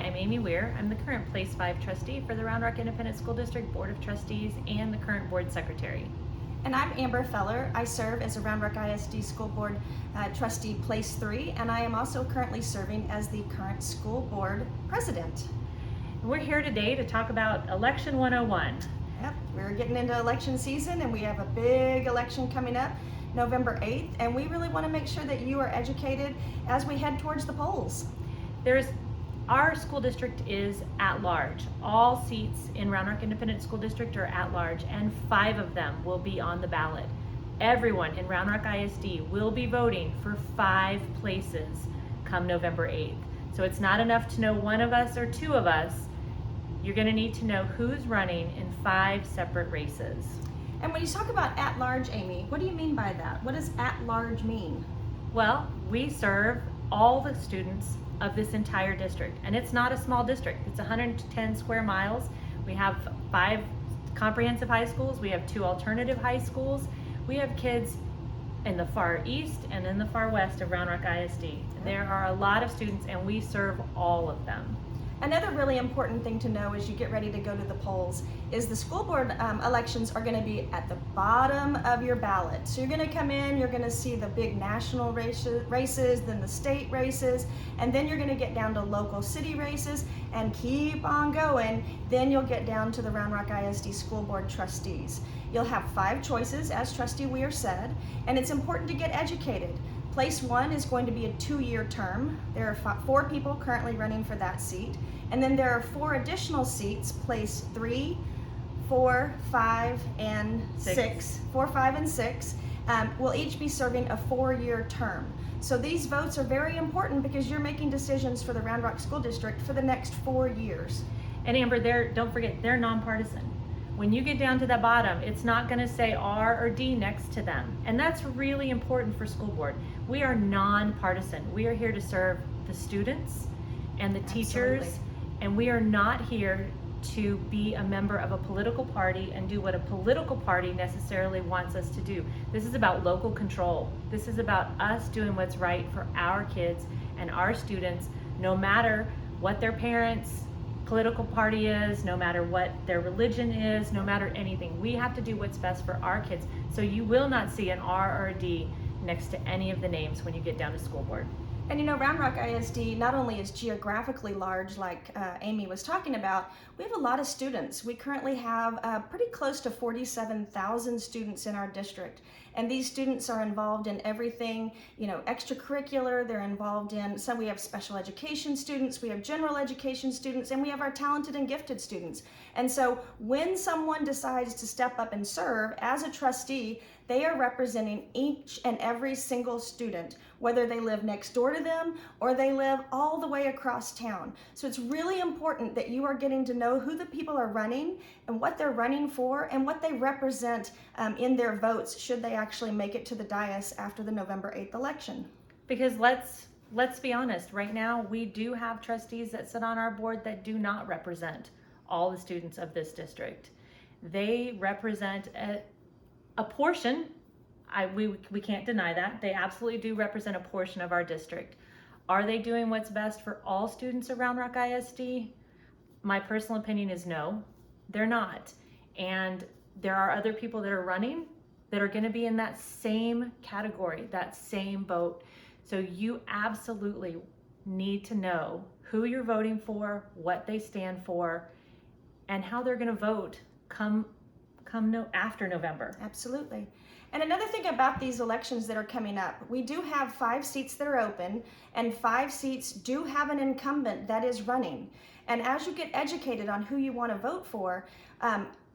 I'm Amy Weir. I'm the current Place 5 trustee for the Round Rock Independent School District Board of Trustees and the current board secretary. And I'm Amber Feller. I serve as a Round Rock ISD School Board Trustee Place 3, and I am also currently serving as the current school board president. We're here today to talk about Election 101. Yep, we're getting into election season, and we have a big election coming up November 8th, and we really want to make sure that you are educated as we head towards the polls. Our school district is at large. All seats in Round Rock Independent School District are at large, and 5 of them will be on the ballot. Everyone in Round Rock ISD will be voting for 5 places come November 8th. So it's not enough to know one of us or 2 of us. You're going to need to know who's running in 5 separate races. And when you talk about at large, Amy, what do you mean by that? What does at large mean? Well, we serve all the students of this entire district, and it's not a small district. It's 110 square miles. We have 5 comprehensive high schools. We have 2 alternative high schools. We have kids in the far east and in the far west of Round Rock ISD. There are a lot of students, and we serve all of them. Another really important thing to know as you get ready to go to the polls is the school board elections are going to be at the bottom of your ballot. So you're going to come in, you're going to see the big national races, then the state races, and then you're going to get down to local city races and keep on going. Then you'll get down to the Round Rock ISD School Board trustees. You'll have 5 choices, as Trustee Weir said, and it's important to get educated. Place 1 is going to be a 2-year term. There are 4 people currently running for that seat. And then there are 4 additional seats, place 3, 4, 5, and 6. 4, 5, and 6 will each be serving a 4-year term. So these votes are very important because you're making decisions for the Round Rock School District for the next 4 years. And Amber, don't forget, they're nonpartisan. When you get down to the bottom, it's not going to say R or D next to them. And that's really important for school board. We are nonpartisan. We are here to serve the students and the teachers. Absolutely. And we are not here to be a member of a political party and do what a political party necessarily wants us to do. This is about local control. This is about us doing what's right for our kids and our students, no matter what their parents' political party is, no matter what their religion is, no matter anything. We have to do what's best for our kids. So you will not see an R or a D next to any of the names when you get down to school board. And you know, Round Rock ISD not only is geographically large, like Amy was talking about, we have a lot of students. We currently have pretty close to 47,000 students in our district. And these students are involved in everything, you know, extracurricular. They're involved in, so we have special education students, we have general education students, and we have our talented and gifted students. And so when someone decides to step up and serve as a trustee, they are representing each and every single student, whether they live next door to them or they live all the way across town. So it's really important that you are getting to know who the people are running and what they're running for and what they represent in their votes should they actually make it to the dais after the November 8th election. Because let's be honest, right now we do have trustees that sit on our board that do not represent all the students of this district. They represent a portion. We can't deny that. They absolutely do represent a portion of our district. Are they doing what's best for all students around Rock ISD? My personal opinion is no, they're not. And there are other people that are running that are going to be in that same category, that same boat. So you absolutely need to know who you're voting for, what they stand for, and how they're going to vote after November. Absolutely. And another thing about these elections that are coming up, we do have 5 seats that are open, and 5 seats do have an incumbent that is running. And as you get educated on who you want to vote for,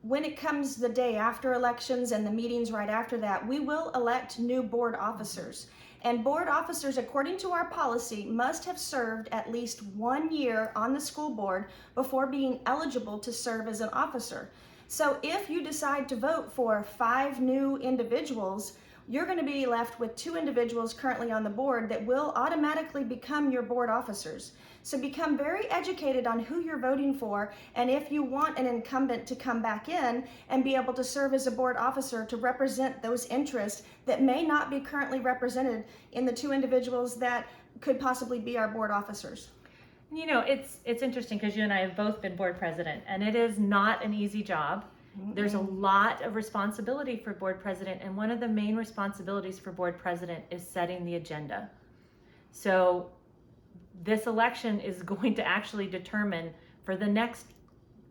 when it comes the day after elections and the meetings right after that, we will elect new board officers. And board officers, according to our policy, must have served at least 1 year on the school board before being eligible to serve as an officer. So if you decide to vote for 5 new individuals, you're going to be left with 2 individuals currently on the board that will automatically become your board officers. So become very educated on who you're voting for, and if you want an incumbent to come back in and be able to serve as a board officer to represent those interests that may not be currently represented in the 2 individuals that could possibly be our board officers. You know, it's interesting because you and I have both been board president, and it is not an easy job. There's a lot of responsibility for board president, and one of the main responsibilities for board president is setting the agenda. So this election is going to actually determine for the next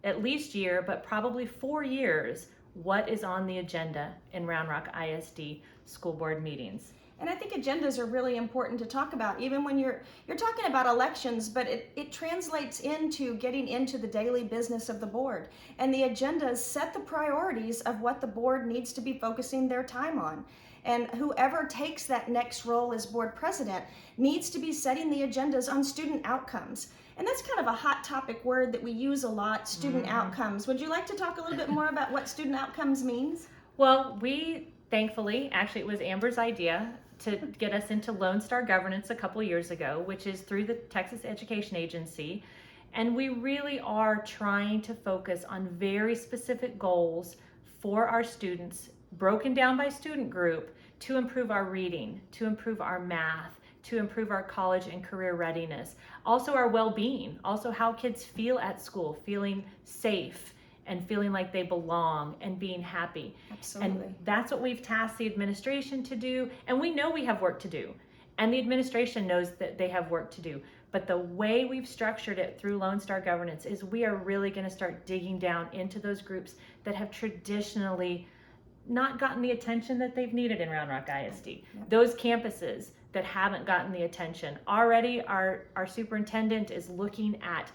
at least year, but probably 4 years, what is on the agenda in Round Rock ISD school board meetings. And I think agendas are really important to talk about, even when you're talking about elections, but it translates into getting into the daily business of the board. And the agendas set the priorities of what the board needs to be focusing their time on. And whoever takes that next role as board president needs to be setting the agendas on student outcomes. And that's kind of a hot topic word that we use a lot, student outcomes. Would you like to talk a little bit more about what student outcomes means? Well, we thankfully, actually it was Amber's idea to get us into Lone Star governance a couple years ago, which is through the Texas Education Agency. And we really are trying to focus on very specific goals for our students, broken down by student group, to improve our reading, to improve our math, to improve our college and career readiness, also our well-being, also how kids feel at school, feeling safe and feeling like they belong and being happy. Absolutely. And that's what we've tasked the administration to do. And we know we have work to do. And the administration knows that they have work to do. But the way we've structured it through Lone Star Governance is we are really going to start digging down into those groups that have traditionally not gotten the attention that they've needed in Round Rock ISD. Yep. Those campuses that haven't gotten the attention. Already our superintendent is looking at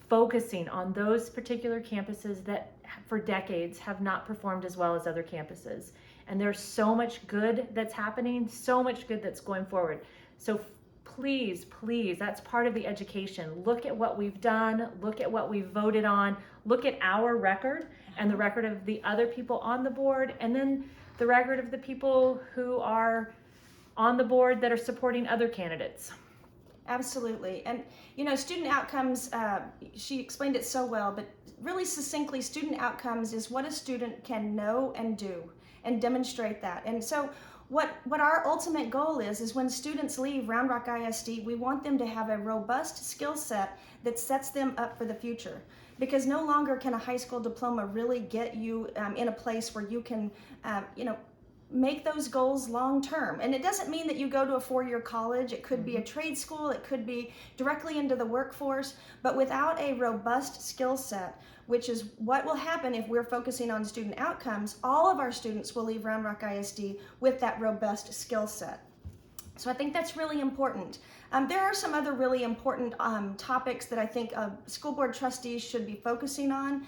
focusing on those particular campuses that for decades have not performed as well as other campuses. And there's so much good that's happening, so much good that's going forward. So please, that's part of the education. Look at what we've done, look at what we've voted on, look at our record and the record of the other people on the board, and then the record of the people who are on the board that are supporting other candidates. Absolutely. And, student outcomes, she explained it so well, but really succinctly, student outcomes is what a student can know and do and demonstrate that. And so what our ultimate goal is when students leave Round Rock ISD, we want them to have a robust skill set that sets them up for the future. Because no longer can a high school diploma really get you in a place where you can, make those goals long term. And it doesn't mean that you go to a 4-year college. It could be a trade school. It could be directly into the workforce. But without a robust skill set, which is what will happen if we're focusing on student outcomes, all of our students will leave Round Rock ISD with that robust skill set. So I think that's really important. There are some other really important topics that I think school board trustees should be focusing on,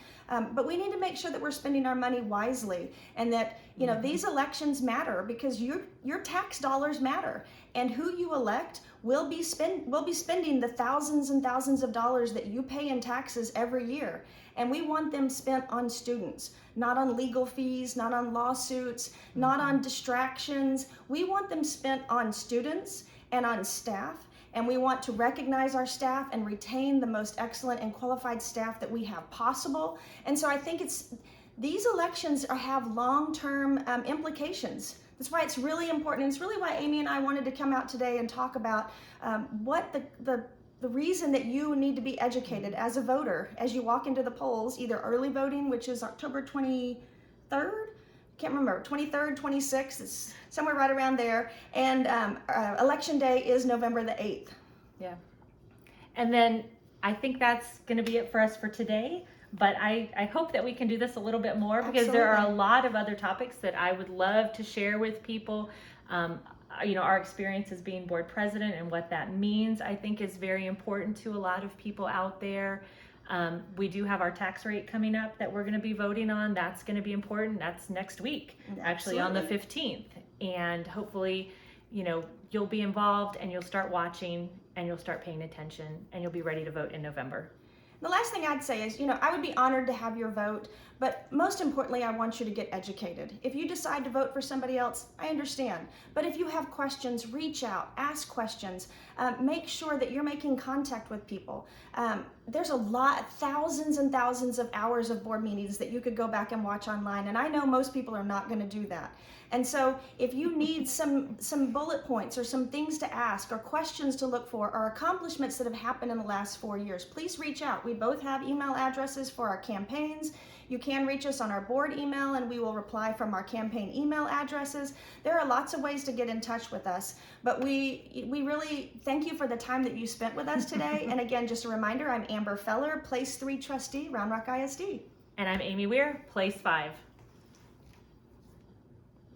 but we need to make sure that we're spending our money wisely, and that these elections matter, because your tax dollars matter, and who you elect will be spending the thousands and thousands of dollars that you pay in taxes every year, and we want them spent on students, not on legal fees, not on lawsuits, not on distractions. We want them spent on students and on staff. And we want to recognize our staff and retain the most excellent and qualified staff that we have possible. And so I think these elections have long-term implications. That's why it's really important. And it's really why Amy and I wanted to come out today and talk about what the reason that you need to be educated as a voter as you walk into the polls, either early voting, which is October 23rd, can't remember, 23rd, 26th, it's somewhere right around there, and election day is November the 8th. Yeah. And then I think that's going to be it for us for today, but I hope that we can do this a little bit more, because there are a lot of other topics that I would love to share with people. Our experience as being board president and what that means, I think, is very important to a lot of people out there. We do have our tax rate coming up that we're going to be voting on. That's going to be important. That's next week, actually, on the 15th. And hopefully, you'll be involved, and you'll start watching, and you'll start paying attention, and you'll be ready to vote in November. The last thing I'd say is, I would be honored to have your vote, but most importantly, I want you to get educated. If you decide to vote for somebody else, I understand. But if you have questions, reach out, ask questions, make sure that you're making contact with people. there's a lot, thousands and thousands of hours of board meetings that you could go back and watch online, and I know most people are not going to do that. And so if you need some bullet points or some things to ask or questions to look for or accomplishments that have happened in the last 4 years, please reach out. We both have email addresses for our campaigns. You can reach us on our board email and we will reply from our campaign email addresses. There are lots of ways to get in touch with us, but we really thank you for the time that you spent with us today. And again, just a reminder, I'm Amber Feller, Place 3 Trustee, Round Rock ISD. And I'm Amy Weir, Place 5.